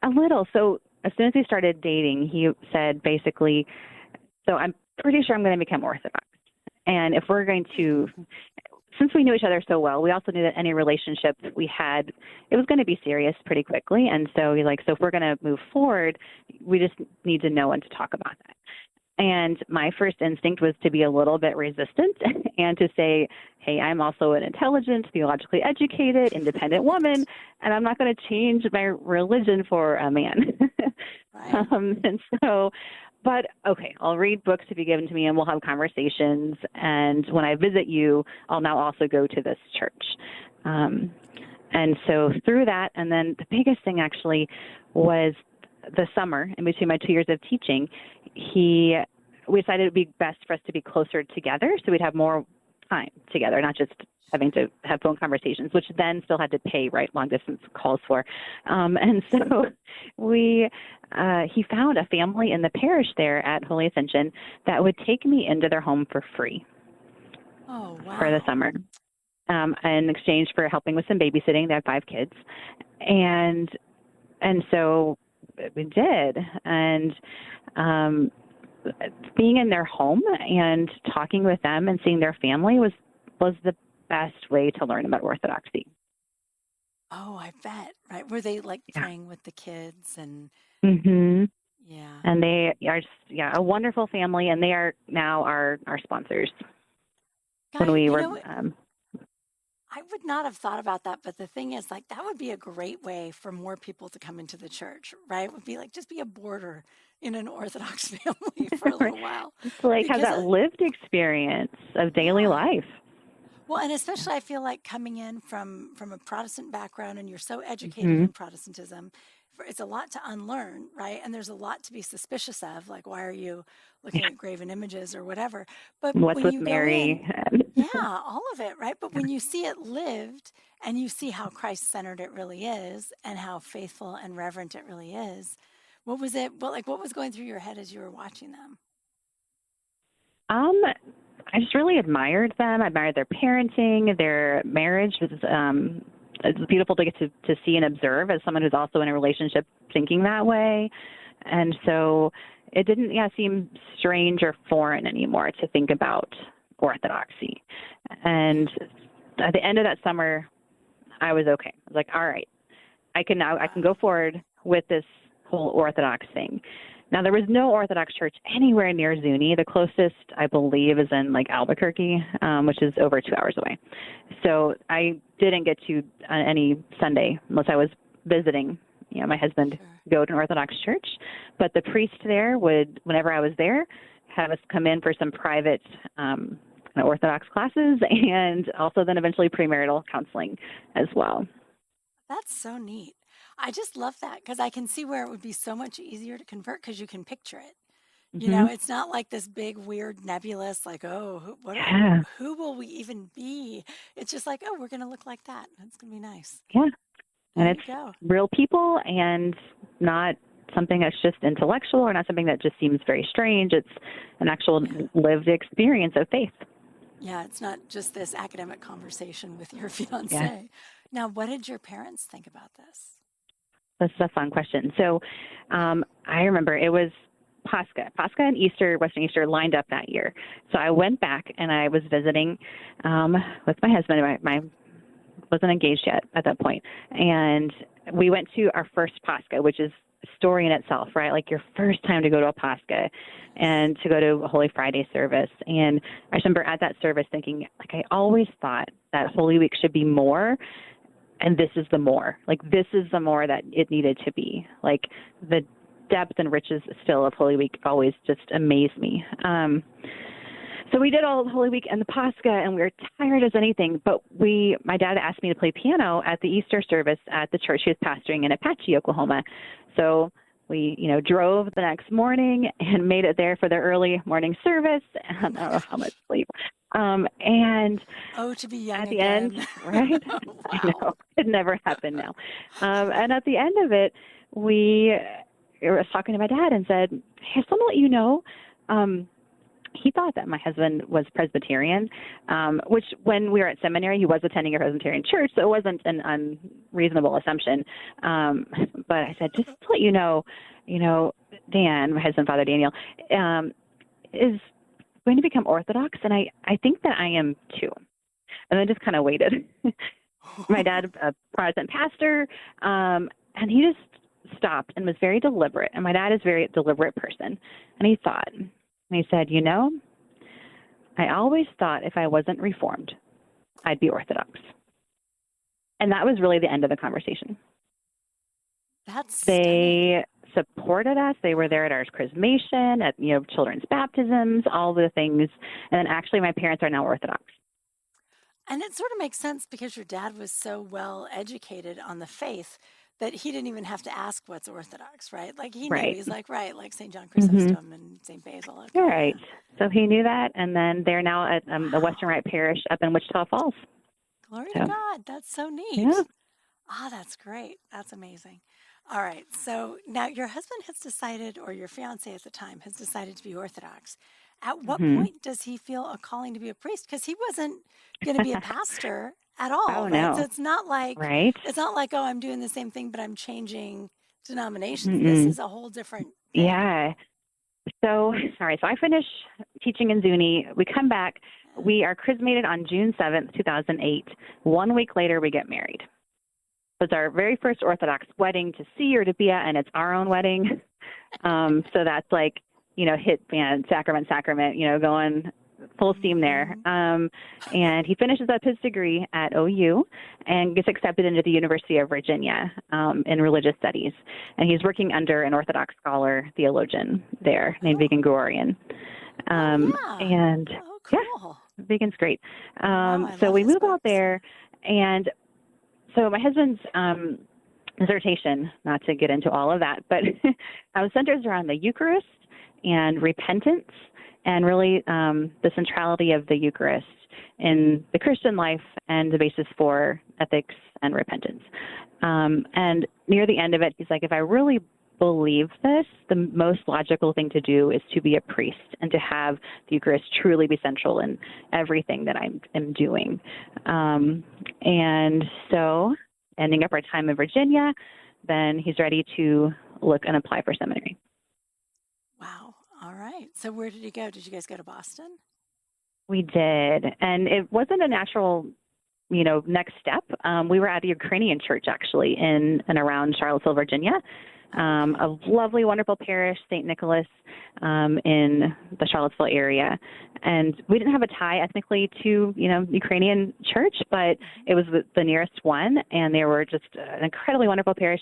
A little. So as soon as we started dating, he said basically, so I'm pretty sure I'm going to become Orthodox. And if we're going to since we knew each other so well, we also knew that any relationship we had, it was going to be serious pretty quickly. And so he's like, so if we're going to move forward, we just need to know when to talk about that. And my first instinct was to be a little bit resistant and to say, hey, I'm also an intelligent, theologically educated, independent woman, and I'm not going to change my religion for a man. Right. And so, but okay, I'll read books to be given to me and we'll have conversations. And when I visit you, I'll now also go to this church. And so through that, and then the biggest thing actually was the summer in between my 2 years of teaching, we decided it would be best for us to be closer together so we'd have more time together, not just having to have phone conversations, which then still had to pay, right, long distance calls for. And so he found a family in the parish there at Holy Ascension that would take me into their home for free. Oh, wow. For the summer. In exchange for helping with some babysitting. They have 5 kids. And so we did. And being in their home and talking with them and seeing their family was the best way to learn about Orthodoxy. Oh, I bet. Right. Were they like praying with the kids and Mm-hmm. yeah. And they are just, a wonderful family, and they are now our sponsors. God, When we you were know, I would not have thought about that, but the thing is, like, that would be a great way for more people to come into the church, right? Would be like just be a boarder in an Orthodox family for a little while. Just to, like, have Because, that lived experience of daily yeah. life. Well, and especially I feel like coming in from a Protestant background and you're so educated Mm-hmm. in Protestantism, it's a lot to unlearn, right? And there's a lot to be suspicious of, like why are you looking at graven images or whatever? But What's when with you go Mary? in, yeah, all of it, right? But when you see it lived and you see how Christ-centered it really is and how faithful and reverent it really is, what was it? What was going through your head as you were watching them? I just really admired them. I admired their parenting, their marriage. It's beautiful to get to see and observe as someone who's also in a relationship thinking that way. And so it didn't seem strange or foreign anymore to think about Orthodoxy. And at the end of that summer, I was okay. I was like, all right, I can go forward with this whole Orthodox thing. Now, there was no Orthodox church anywhere near Zuni. The closest, I believe, is in like Albuquerque, which is over 2 hours away. So I didn't get to any Sunday unless I was visiting, my husband go to an Orthodox church. But the priest there would, whenever I was there, have us come in for some private Orthodox classes and also then eventually premarital counseling as well. That's so neat. I just love that because I can see where it would be so much easier to convert because you can picture it. Mm-hmm. It's not like this big, weird, nebulous, like, oh, who will we even be? It's just like, oh, we're going to look like that. That's going to be nice. Yeah. And There it's you go. real people and not something that's just intellectual or not something that just seems very strange. It's an actual lived experience of faith. Yeah, it's not just this academic conversation with your fiance. Yeah. Now, what did your parents think about this? That's a fun question. So I remember it was Pascha and Easter, Western Easter lined up that year. So I went back and I was visiting with my husband. I wasn't engaged yet at that point. And we went to our first Pascha, which is a story in itself, right? Like your first time to go to a Pascha and to go to a Holy Friday service. And I remember at that service thinking, like, I always thought that Holy Week should be more. And this is the more. Like, this is the more that it needed to be. Like, the depth and riches still of Holy Week always just amazed me. So we did all of Holy Week and the Pascha, and we were tired as anything. But my dad asked me to play piano at the Easter service at the church he was pastoring in Apache, Oklahoma. So we, drove the next morning and made it there for the early morning service. And I don't know how much sleep. And to be young at the again. end, right? Wow. I know, it never happened now. And at the end of it, I was talking to my dad and said, hey, I just want to let you know, he thought that my husband was Presbyterian, which when we were at seminary, he was attending a Presbyterian church, so it wasn't an unreasonable assumption. But I said, just to let you know, Dan, my husband, Father Daniel, is going to become Orthodox, and I think that I am too. and then just kind of waited. My dad, a Protestant pastor, and he just stopped and was very deliberate. And my dad is a very deliberate person. And he thought, and he said, I always thought if I wasn't Reformed, I'd be Orthodox. And that was really the end of the conversation. They supported us. They were there at our chrismation, at children's baptisms, all the things. And then actually my parents are now Orthodox. And it sort of makes sense because your dad was so well educated on the faith that he didn't even have to ask what's Orthodox, right? Like he knew. He's like, right, like St. John Chrysostom and St. Basil. Okay. Right. So he knew that, and then they're now at the Western Wright Parish up in Wichita Falls. Glory to God. That's so neat. Yeah. That's great. That's amazing. All right. So now your husband has decided, or your fiance at the time has decided to be Orthodox. At what point does he feel a calling to be a priest? Because he wasn't going to be a pastor at all. Oh, right? no. So it's not like, it's not like, oh, I'm doing the same thing, but I'm changing denominations. This is a whole different thing. Yeah. So, all right. So I finish teaching in Zuni. We come back. We are chrismated on June 7th, 2008. 1 week later, we get married. It's our very first Orthodox wedding to see or to be at, and it's our own wedding. So that's like, hit sacrament, going full steam there. And he finishes up his degree at OU and gets accepted into the University of Virginia in religious studies. And he's working under an Orthodox scholar theologian there named Vigan Gregorian. And Vigan's great. So we move out there, and so my husband's dissertation, not to get into all of that, but centers around the Eucharist and repentance, and really the centrality of the Eucharist in the Christian life and the basis for ethics and repentance. And near the end of it, he's like, if I really believe this, the most logical thing to do is to be a priest and to have the Eucharist truly be central in everything that I'm doing. And so ending up our time in Virginia, then he's ready to look and apply for seminary. Wow. All right. So where did you go? Did you guys go to Boston? We did. And it wasn't a natural, next step. We were at a Ukrainian church, actually, in and around Charlottesville, Virginia. A lovely, wonderful parish, St. Nicholas, in the Charlottesville area. And we didn't have a tie ethnically to, Ukrainian church, but it was the nearest one. And they were just an incredibly wonderful parish,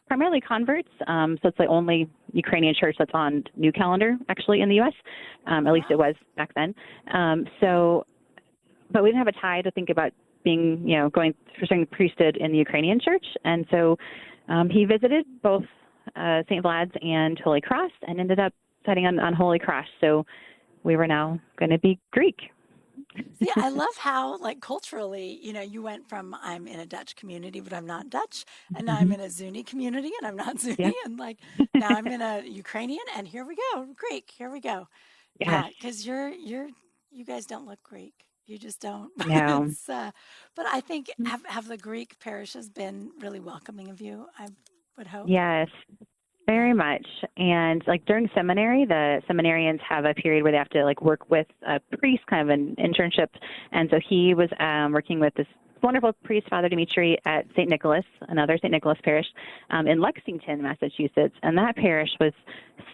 primarily converts. So it's the only Ukrainian church that's on new calendar, actually, in the U.S. At least it was back then. But we didn't have a tie to think about being, going pursuing priesthood in the Ukrainian church. And so he visited both St. Vlad's and Holy Cross and ended up setting on Holy Cross. So we were now going to be Greek. See, I love how, culturally, you went from I'm in a Dutch community, but I'm not Dutch, and now I'm in a Zuni community, and I'm not Zuni, and now I'm in a Ukrainian, and here we go, Greek. Here we go. Yeah, because you guys don't look Greek. You just don't. No. But I think have the Greek parishes been really welcoming of you? I would hope. Yes, very much. And during seminary, the seminarians have a period where they have to work with a priest, kind of an internship. And so he was working with this wonderful priest, Father Dimitri, at St. Nicholas, another St. Nicholas parish in Lexington, Massachusetts. And that parish was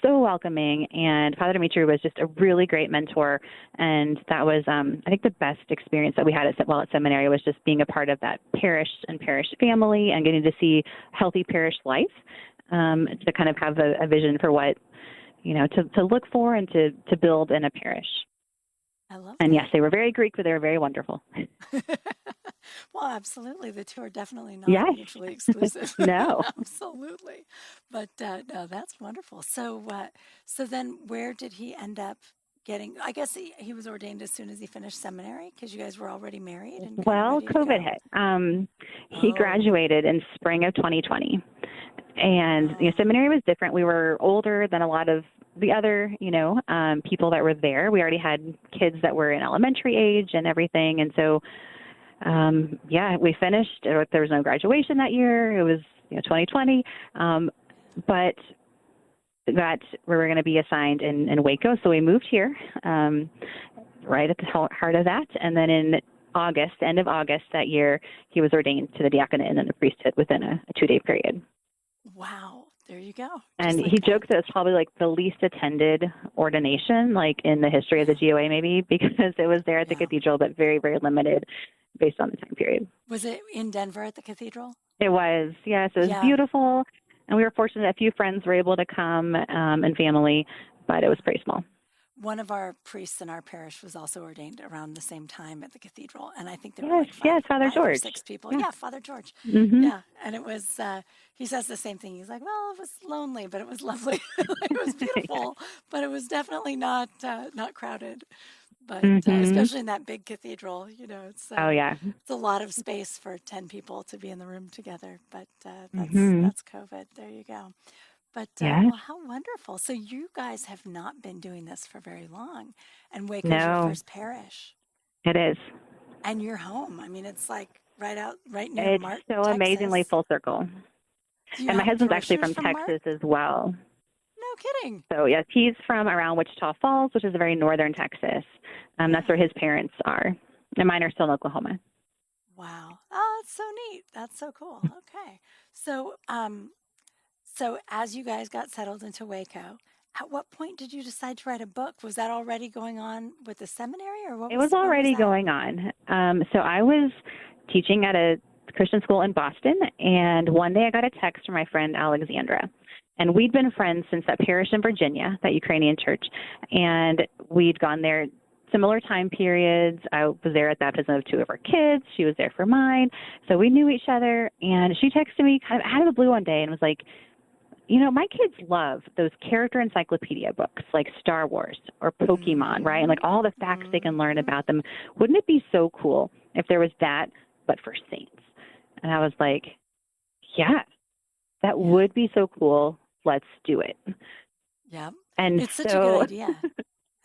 so welcoming. And Father Dimitri was just a really great mentor. And that was, I think, the best experience that we had at seminary was just being a part of that parish and parish family and getting to see healthy parish life, to kind of have a vision for what, to look for and to build in a parish. I love And that. yes, they were very Greek, but they were very wonderful. Well, absolutely. The two are definitely not mutually exclusive. No. Absolutely. But no, that's wonderful. So then where did he end up getting? I guess he was ordained as soon as he finished seminary because you guys were already married. And well, COVID hit. He graduated in spring of 2020. And seminary was different. We were older than a lot of the other, people that were there. We already had kids that were in elementary age and everything. And so, we finished. There was no graduation that year. It was 2020. But that we were going to be assigned in Waco. So we moved here right at the heart of that. And then in August, end of August that year, he was ordained to the diaconate and then the priesthood within a 2-day period. Wow. There you go. And Just like he that. jokes that it's probably like the least attended ordination, like in the history of the GOA maybe, because it was there at the cathedral, but very, very limited based on the time period. Was it in Denver at the cathedral? It was, yes. It was beautiful. And we were fortunate a few friends were able to come and family, but it was pretty small. One of our priests in our parish was also ordained around the same time at the cathedral. And I think there were like Father five George. or 6 people. Yeah, Father George. Mm-hmm. Yeah. And it was, he says the same thing. He's like, well, it was lonely, but it was lovely. It was beautiful, but it was definitely not crowded. But especially in that big cathedral, it's it's a lot of space for 10 people to be in the room together. But that's COVID. There you go. But well, how wonderful! So you guys have not been doing this for very long, and Waco's your first parish. It is, and you're home. I mean, it's like right near Mart, so Texas. Amazingly full circle. And my husband's actually from Texas as well. No kidding. So yes, he's from around Wichita Falls, which is a very northern Texas. That's where his parents are, and mine are still in Oklahoma. Wow! Oh, that's so neat. That's so cool. Okay, so So as you guys got settled into Waco, at what point did you decide to write a book? Was that already going on with the seminary, or what? It was already going on. So I was teaching at a Christian school in Boston, and one day I got a text from my friend Alexandra. And we'd been friends since that parish in Virginia, that Ukrainian church, and we'd gone there similar time periods. I was there at the baptism of 2 of our kids. She was there for mine. So we knew each other, and she texted me kind of out of the blue one day and was like, my kids love those character encyclopedia books like Star Wars or Pokemon, right? And like all the facts they can learn about them. Wouldn't it be so cool if there was that, but for saints? And I was like, yeah, that would be so cool. Let's do it. Yeah. And it's such a good idea.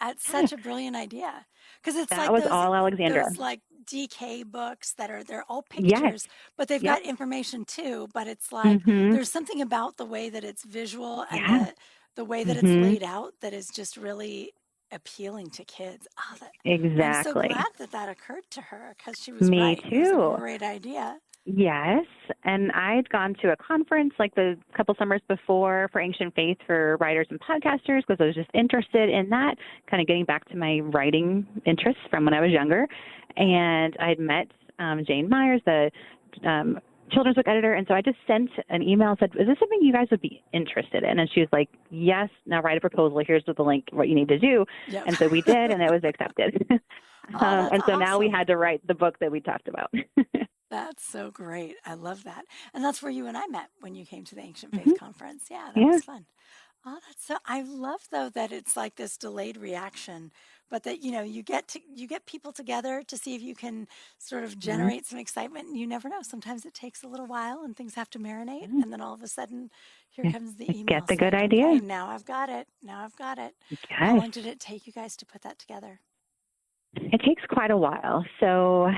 It's such a brilliant idea. Because it's that was all Alexandra. Those like DK books they're all pictures, but they've got information too. But it's like there's something about the way that it's visual and the way that it's laid out that is just really appealing to kids. Oh, exactly. I'm so glad that occurred to her, because she was Me right. too. It was a great idea. Yes, and I'd gone to a conference like the couple summers before for Ancient Faith for writers and podcasters, because I was just interested in that, kind of getting back to my writing interests from when I was younger. And I'd met Jane Myers, the children's book editor, and so I just sent an email and said, is this something you guys would be interested in? And she was like, yes, now write a proposal. Here's the link, what you need to do. Yep. And so we did, and it was accepted. And so now we had to write the book that we talked about. That's so great. I love that. And that's where you and I met when you came to the Ancient Faith Conference. Yeah, that was fun. Oh, that's so. I love though that it's like this delayed reaction, but that you get people together to see if you can sort of generate some excitement, and you never know. Sometimes it takes a little while, and things have to marinate, and then all of a sudden, here comes the email. Get the good idea. Okay, now I've got it. Yes. How long did it take you guys to put that together? It takes quite a while. So,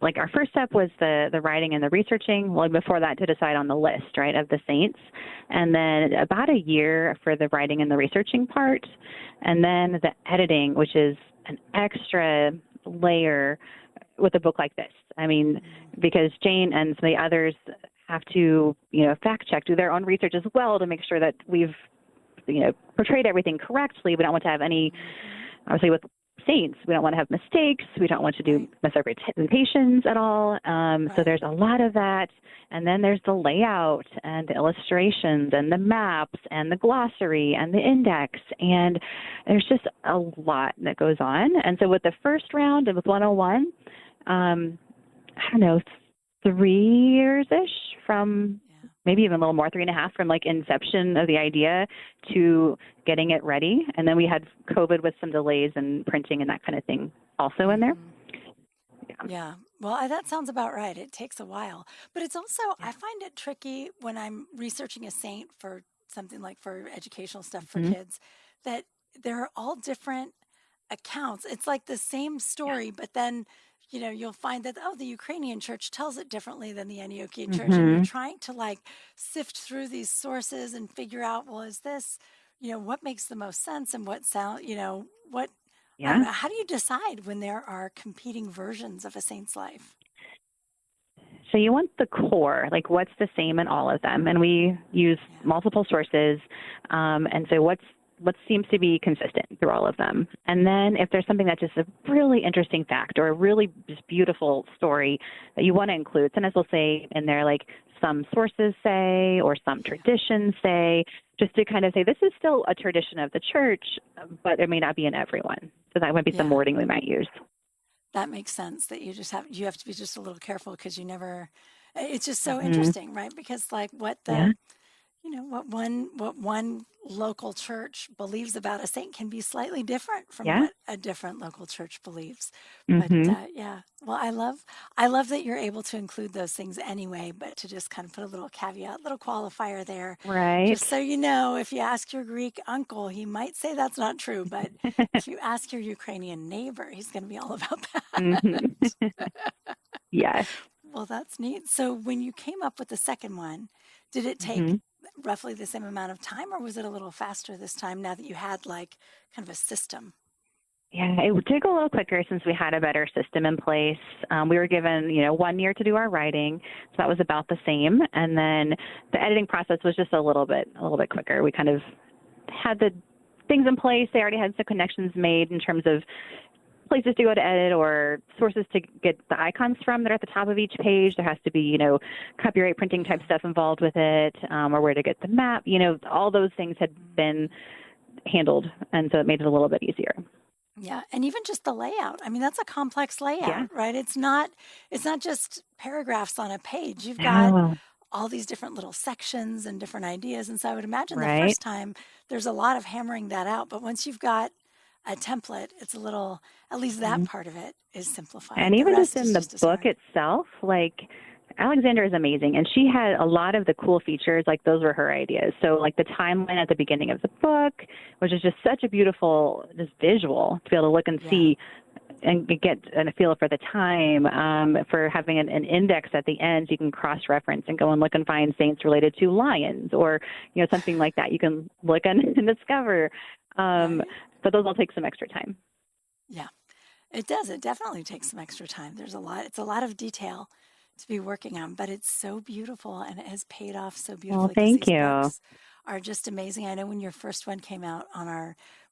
like our first step was the writing and the researching. Well, before that, to decide on the list, right, of the saints. And then about a year for the writing and the researching part. And then the editing, which is an extra layer with a book like this. I mean, because Jane and some of the others have to, fact check, do their own research as well to make sure that we've, portrayed everything correctly. We don't want to have any, obviously with saints, we don't want to have mistakes. We don't want to do misrepresentations at all. So there's a lot of that. And then there's the layout and the illustrations and the maps and the glossary and the index. And there's just a lot that goes on. And so with the first round and with 101, I don't know, 3 years-ish from maybe even a little more, 3.5 from like inception of the idea to getting it ready. And then we had COVID with some delays and printing and that kind of thing also in there. Yeah. Well, that sounds about right. It takes a while, but it's also, I find it tricky when I'm researching a saint for something like for educational stuff for kids, that there are all different accounts. It's like the same story, but then you'll find that, the Ukrainian church tells it differently than the Antiochian church. And you're trying to like sift through these sources and figure out, well, is this, what makes the most sense and what sound, what I don't know, how do you decide when there are competing versions of a saint's life? So you want the core, like what's the same in all of them. And we use multiple sources. And so what seems to be consistent through all of them. And then if there's something that's just a really interesting fact or a really just beautiful story that you want to include, sometimes we'll say in there like some sources say or some traditions say, just to kind of say this is still a tradition of the church, but it may not be in everyone. So that might be some wording we might use. That makes sense, that you have to be just a little careful because it's just so interesting, right? Because like what one local church believes about a saint can be slightly different from what a different local church believes. But well, I love that you're able to include those things anyway, but to just kind of put a little caveat, little qualifier there. Right. Just so you know, if you ask your Greek uncle, he might say that's not true, but if you ask your Ukrainian neighbor, he's going to be all about that. Yes. Well, that's neat. So when you came up with the second one, did it take roughly the same amount of time, or was it a little faster this time now that you had like kind of a system? Yeah, it did go a little quicker since we had a better system in place. We were given, 1 year to do our writing, so that was about the same. And then the editing process was just a little bit quicker. We kind of had the things in place. They already had some connections made in terms of places to go to edit or sources to get the icons from that are at the top of each page. There has to be, copyright printing type stuff involved with it, or where to get the map. All those things had been handled, and so it made it a little bit easier. Yeah, and even just the layout. I mean, that's a complex layout, right? It's not just paragraphs on a page. You've got all these different little sections and different ideas, and so I would imagine the first time there's a lot of hammering that out, but once you've got a template, it's a little, at least that part of it is simplified. And even just in the book itself, like Alexandra is amazing, and she had a lot of the cool features, like those were her ideas. So like the timeline at the beginning of the book, which is just such a beautiful just visual to be able to look and see and get a feel for the time, for having an index at the end, so you can cross-reference and go and look and find saints related to lions or, something like that. You can look and discover. But those all take some extra time. Yeah, it does. It definitely takes some extra time. It's a lot of detail to be working on, but it's so beautiful and it has paid off so beautifully. Well, thank you. Books are just amazing. I know when your first one came out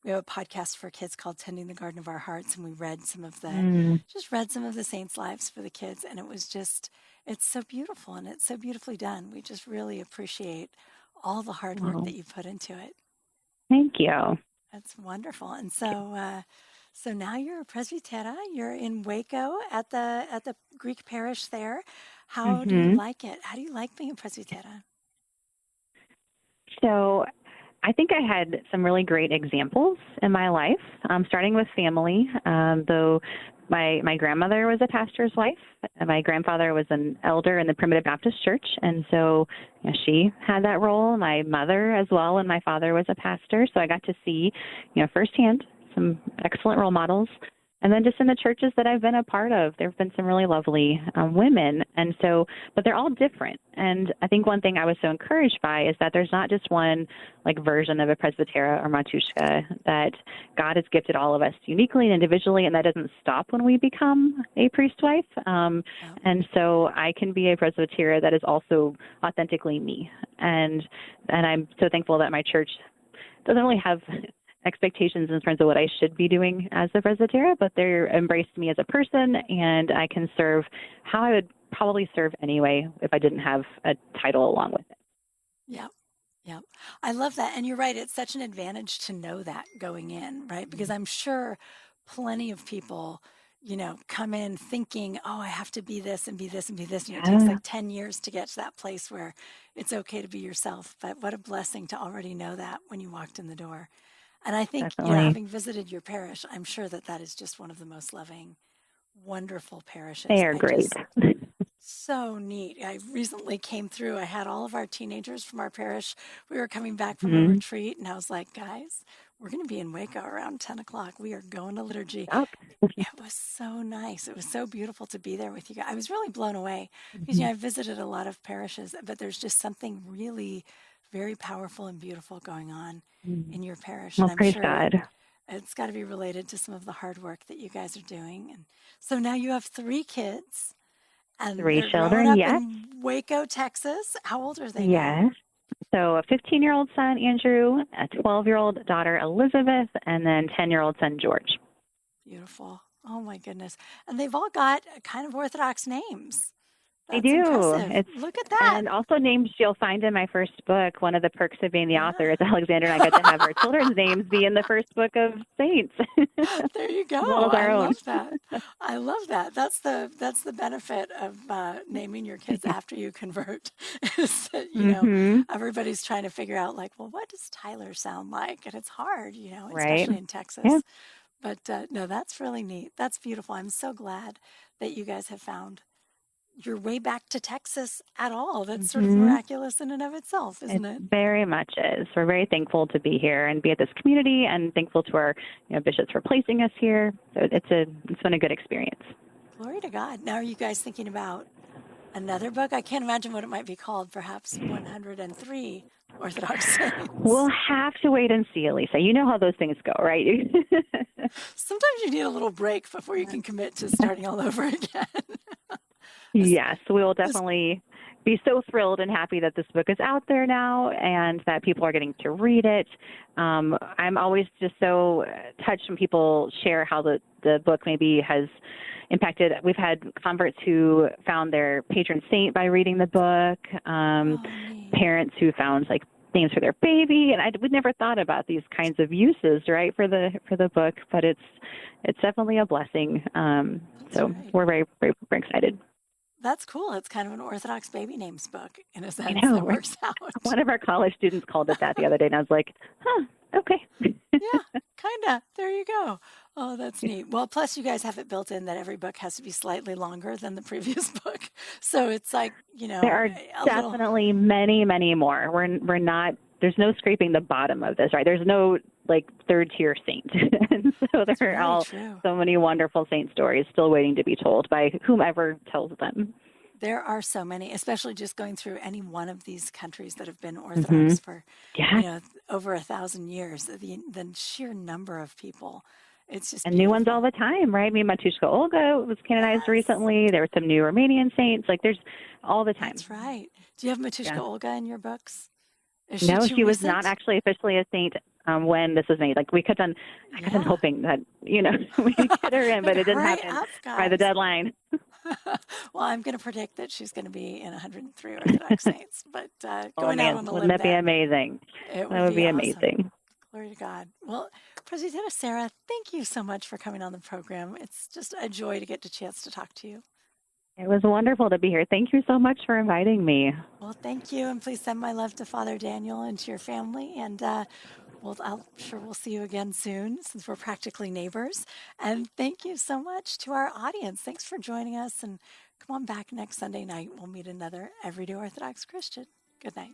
we have a podcast for kids called Tending the Garden of Our Hearts, and we read some of the saints' lives for the kids, and it's so beautiful and it's so beautifully done. We just really appreciate all the hard work that you put into it. Thank you. That's wonderful. And so now you're a presbytera. You're in Waco at the Greek parish there. How do you like it? How do you like being a presbytera? So I think I had some really great examples in my life, starting with family. Though my grandmother was a pastor's wife, and my grandfather was an elder in the Primitive Baptist Church, and so she had that role. My mother as well, and my father was a pastor, so I got to see, firsthand some excellent role models. And then just in the churches that I've been a part of, there have been some really lovely women. And so, but they're all different. And I think one thing I was so encouraged by is that there's not just one version of a presbytera or matushka, that God has gifted all of us uniquely and individually, and that doesn't stop when we become a priest wife. And so I can be a presbytera that is also authentically me. And I'm so thankful that my church doesn't really have expectations in terms of what I should be doing as a presbytera, but they're embraced me as a person, and I can serve how I would probably serve anyway if I didn't have a title along with it. Yeah. Yeah. I love that. And you're right. It's such an advantage to know that going in, right? Because I'm sure plenty of people, come in thinking, oh, I have to be this and be this and be this. It takes like 10 years to get to that place where it's okay to be yourself. But what a blessing to already know that when you walked in the door. And I think, having visited your parish, I'm sure that is just one of the most loving, wonderful parishes. They are great. So neat. I recently came through. I had all of our teenagers from our parish. We were coming back from a retreat, and I was like, guys, we're going to be in Waco around 10 o'clock. We are going to liturgy. It was so nice. It was so beautiful to be there with you guys. I was really blown away because, I visited a lot of parishes, but there's just something really very powerful and beautiful going on in your parish. Well, and I'm praise sure, God. It's got to be related to some of the hard work that you guys are doing. And so now you have 3 kids, and 3 they're growing children, up yes. in Waco, Texas. How old are they now? Yes. So a 15-year-old son, Andrew, a 12-year-old daughter, Elizabeth, and then 10-year-old son, George. Beautiful. Oh my goodness. And they've all got kind of Orthodox names. They That's do. impressive. Look at that. And also names you'll find in my first book. One of the perks of being the author is Alexander and I get to have our children's names be in the first book of Saints. There you go. As well as our own. Love that. I love that. That's the benefit of naming your kids after you convert. Is that, everybody's trying to figure out, like, well, what does Tyler sound like? And it's hard, Right. especially in Texas. Yeah. But no, that's really neat. That's beautiful. I'm so glad that you guys have found your way back to Texas at all. That's sort of miraculous in and of itself, isn't it? Very much is. We're very thankful to be here and be at this community, and thankful to our bishops for placing us here. So it's been a good experience. Glory to God. Now, are you guys thinking about another book? I can't imagine what it might be called. Perhaps 103 Orthodox Saints. We'll have to wait and see, Elisa. You know how those things go, right? Sometimes you need a little break before you can commit to starting all over again. Yes, we will definitely be so thrilled and happy that this book is out there now and that people are getting to read it. I'm always just so touched when people share how the book maybe has impacted. We've had converts who found their patron saint by reading the book, parents who found like names for their baby, and we'd never thought about these kinds of uses, right, for the book, but it's definitely a blessing. We're very, very, very excited. That's cool. It's kind of an Orthodox baby names book in a sense. I know, that works out. One of our college students called it that the other day, and I was like, okay. Yeah, kind of. There you go. Oh, that's neat. Well, plus you guys have it built in that every book has to be slightly longer than the previous book. So it's like, there are definitely many, many more. We're not, there's no scraping the bottom of this, right? There's no like 3rd-tier saint. And so there are all so many wonderful saint stories still waiting to be told by whomever tells them. There are so many, especially just going through any one of these countries that have been Orthodox for over 1,000 years. The sheer number of people, it's just beautiful. New ones all the time, right? I mean, Matushka Olga was canonized recently. There were some new Romanian saints. Like there's all the time. That's right. Do you have Matushka Olga in your books? No, she was not actually officially a saint when this was made. Like I kept on hoping that we could get her in, but it didn't happen by the deadline. Well, I'm going to predict that she's going to be in 103 Orthodox Saints. But going out on a limb, wouldn't that be amazing? That would be awesome. Amazing. Glory to God. Well, Presidenta Sarah, thank you so much for coming on the program. It's just a joy to get the chance to talk to you. It was wonderful to be here. Thank you so much for inviting me. Well, thank you. And please send my love to Father Daniel and to your family. And I'm sure we'll see you again soon since we're practically neighbors. And thank you so much to our audience. Thanks for joining us. And come on back next Sunday night. We'll meet another Everyday Orthodox Christian. Good night.